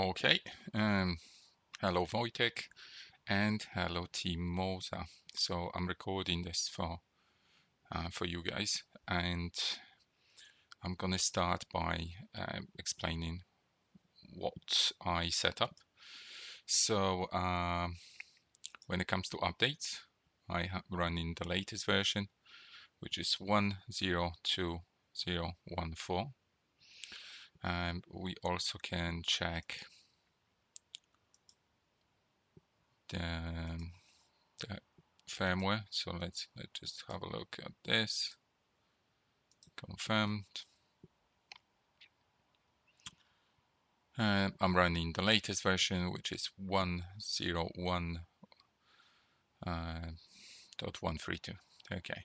Okay, hello Wojtek and hello Team Moza. So I'm recording this for you guys, and I'm gonna start by explaining what I set up. So when it comes to updates, I run in the latest version, which is 1.0.2014. We also can check the firmware. So let's just have a look at this. Confirmed. I'm running the latest version, which is 1.01.132. Okay.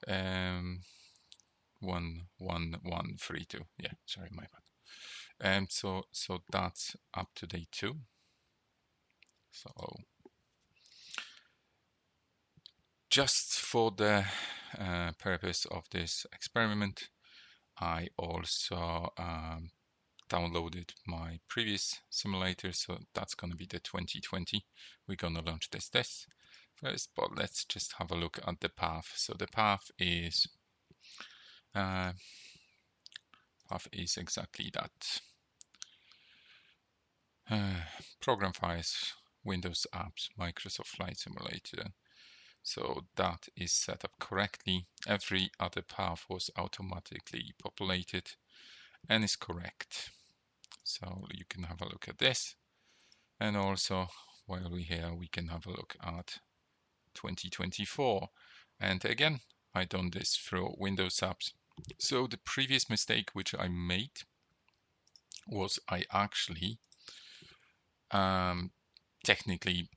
1.1.1.32. Yeah, sorry, my bad. So that's up to date too. So just for the purpose of this experiment, I also downloaded my previous simulator, so that's going to be the 2020. We're going to launch this test first, but let's just have a look at the path. So the path is exactly that. Program files, Windows apps, Microsoft Flight Simulator. So that is set up correctly. Every other path was automatically populated and is correct. So you can have a look at this. And also, while we're here, we can have a look at 2024. And again, I done this through Windows apps. So the previous mistake which I made was I actually technically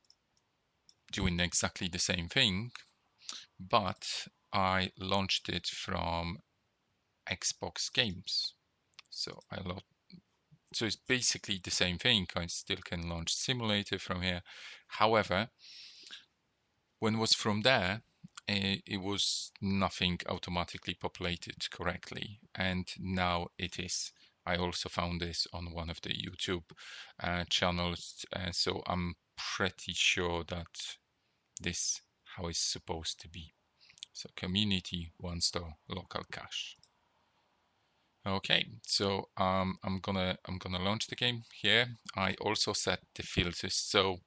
doing exactly the same thing, but I launched it from Xbox games. So so it's basically the same thing. I still can launch simulator from here. However, when it was from there, it was nothing automatically populated correctly, and now it is. I also found this on one of the YouTube channels, so I'm pretty sure that this how it's supposed to be. So community one-store local cache. Okay, so I'm gonna launch the game here. I also set the filters. So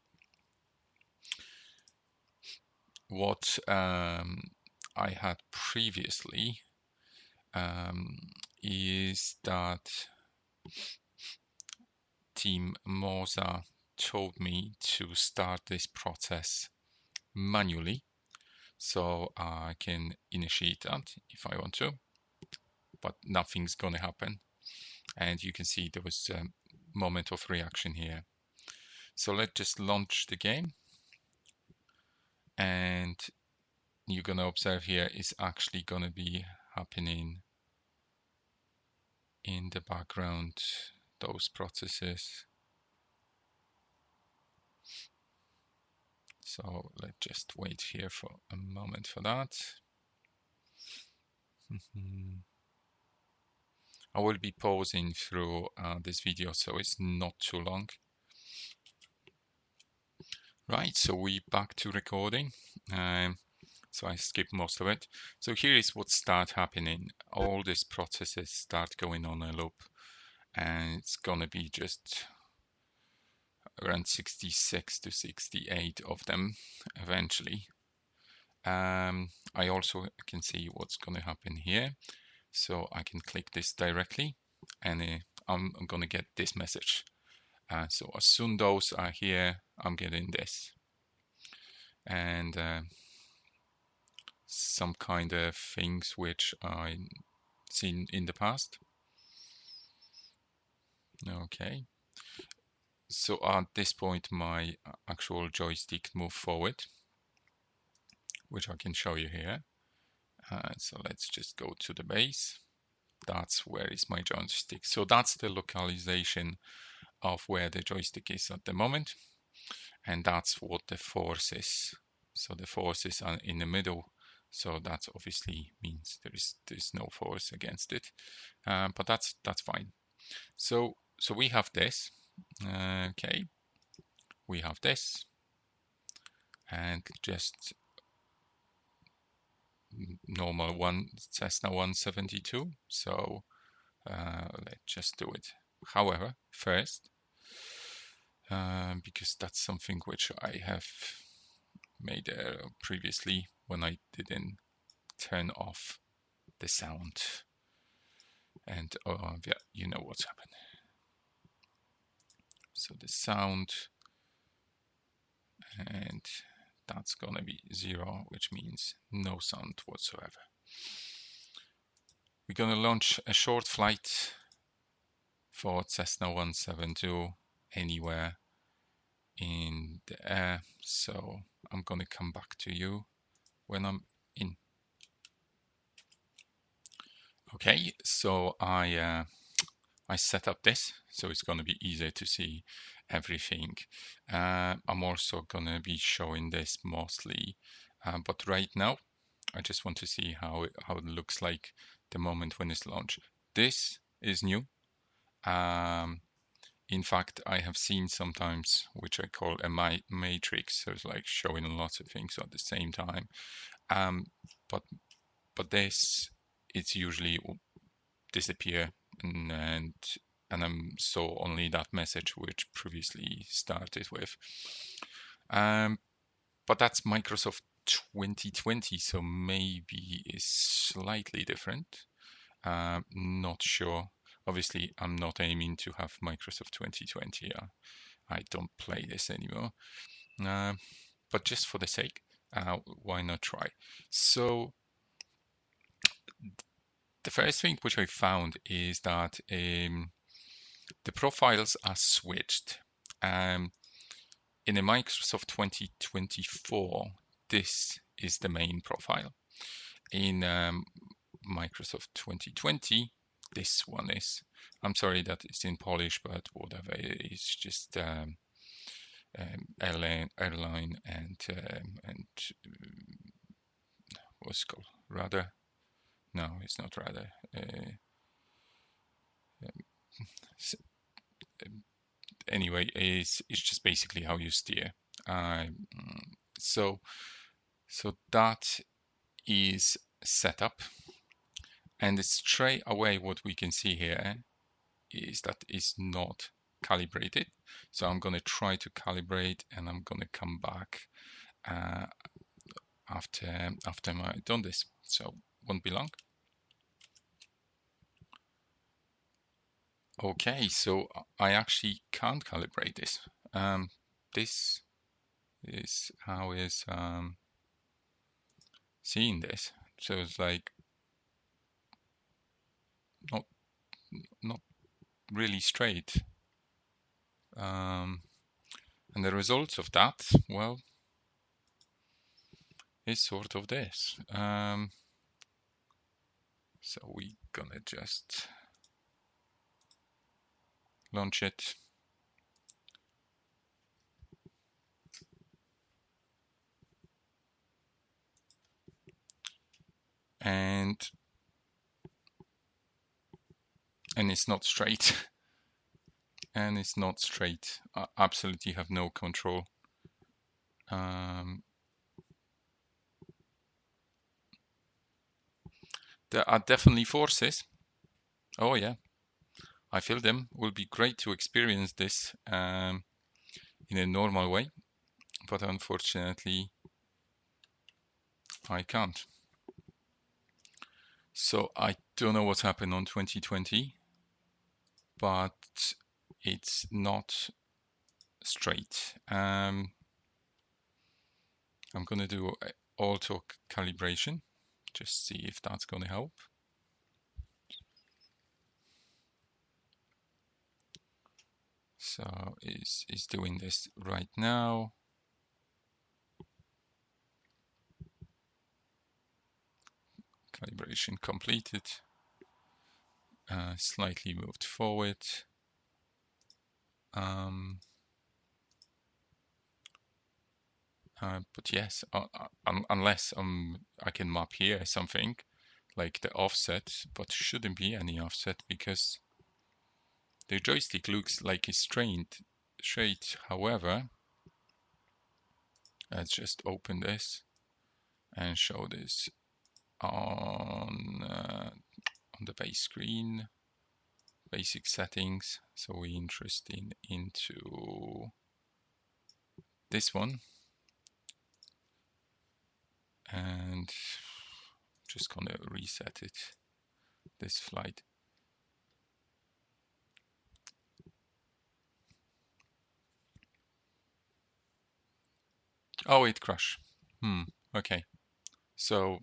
what I had previously is that Team Moza told me to start this process manually, so I can initiate that if I want to, but nothing's gonna happen. And you can see there was a moment of reaction here. So let's just launch the game, and you're gonna observe here is actually gonna be happening in the background, those processes. So let's just wait here for a moment for that. I will be pausing through this video, so it's not too long. Right, so we're back to recording. So I skipped most of it. So here is what starts happening. All these processes start going on a loop, and it's gonna be just around 66 to 68 of them eventually. I also can see what's going to happen here. So I can click this directly, and I'm going to get this message. So as soon those are here, I'm getting this. And some kind of things which I've seen in the past. Okay. So at this point, my actual joystick moved forward, which I can show you here. So let's just go to the base. That's where is my joystick. So that's the localization of where the joystick is at the moment. And that's what the force is. So the forces are in the middle. So that obviously means there's no force against it. But that's fine. So we have this. Okay, we have this, and just normal one Cessna 172. So let's just do it. However, first, because that's something which I have made previously when I didn't turn off the sound, and yeah, you know what's happened. So the sound, and that's gonna be 0, which means no sound whatsoever. We're gonna launch a short flight for Cessna 172 anywhere in the air. So I'm gonna come back to you when I'm in. Okay, so I set up this, so it's gonna be easier to see everything. I'm also gonna be showing this mostly, but right now I just want to see how it looks like the moment when it's launched. This is new. In fact, I have seen sometimes, which I call a matrix, so it's like showing lots of things at the same time. But this, it's usually disappear, and I'm saw only that message which previously started with. But that's Microsoft 2020, so maybe it's slightly different. Not sure. Obviously, I'm not aiming to have Microsoft 2020. I don't play this anymore. But just for the sake, why not try? So the first thing which I found is that the profiles are switched. In a Microsoft 2024, this is the main profile. In Microsoft 2020, this one is. I'm sorry that it's in Polish, but whatever, it's just airline and what's it called? Rudder? No, it's not rudder. Anyway, it's just basically how you steer. So that is set up, and straight away what we can see here is that it's not calibrated. So I'm going to try to calibrate, and I'm going to come back after I've done this. So won't be long. Okay, so I actually can't calibrate this. This is how is seeing this. So it's like not really straight. And the results of that, well, is sort of this. So we're gonna just launch it. And it's not straight. And it's not straight. I absolutely have no control. There are definitely forces. Oh yeah, I feel them. Will be great to experience this in a normal way, but unfortunately I can't. So I don't know what's happened on 2020, but it's not straight. I'm gonna do auto calibration, just see if that's gonna help. So is doing this right now. Calibration completed. Slightly moved forward. But yes, unless I can map here something like the offset, but shouldn't be any offset because The joystick looks like it's straight. However, let's just open this and show this on the base screen, basic settings. So we're interested into this one, and just gonna reset it, this flight. Oh, it crashed. Okay. So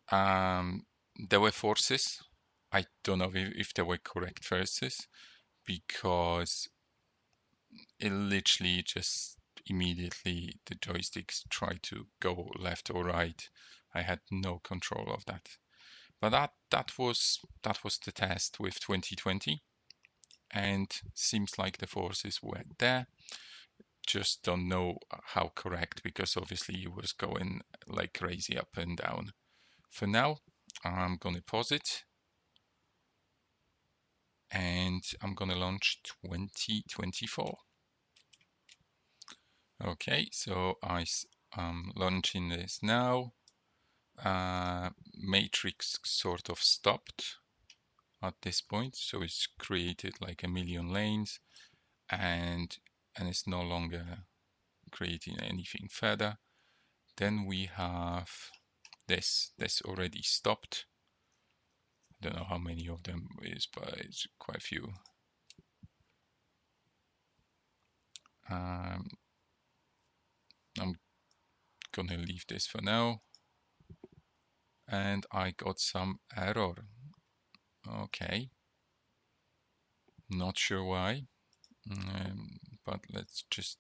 there were forces. I don't know if they were correct forces, because it literally just immediately the joysticks tried to go left or right. I had no control of that. But that was the test with 2020, and seems like the forces were there. Just don't know how correct, because obviously it was going like crazy up and down. For now, I'm gonna pause it, and I'm gonna launch 2024. Okay, so I'm launching this now. Matrix sort of stopped at this point, so it's created like a million lanes, and it's no longer creating anything further. Then we have this already stopped. Don't know how many of them is, but it's quite a few. I'm gonna leave this for now, and I got some error. Okay, not sure why, but let's just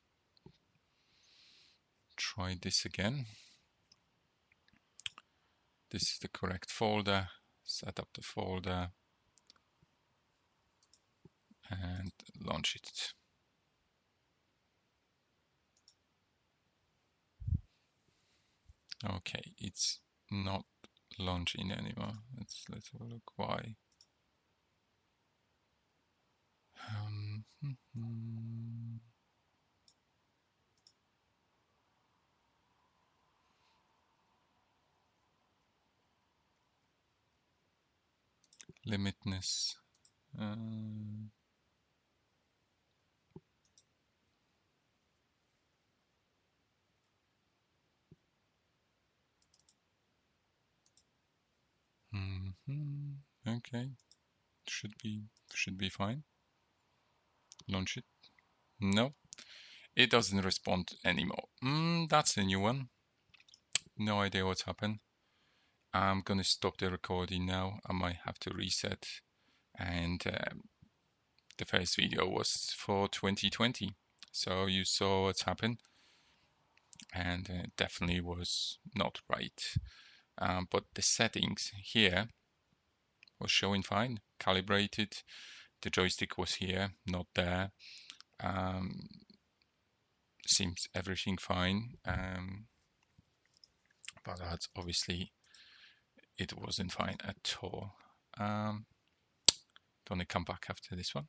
try this again. This is the correct folder. Set up the folder and launch it. Okay, it's not launching anymore. Let's have a look why. Limitness. Okay, should be fine. Launch it. No, it doesn't respond anymore. That's a new one. No idea what's happened. I'm gonna stop the recording now. I might have to reset. And the first video was for 2020, so you saw what's happened, and it definitely was not right. But the settings here was showing fine, calibrated. The joystick was here, not there. Seems everything fine, but that's obviously it wasn't fine at all. Gonna come back after this one.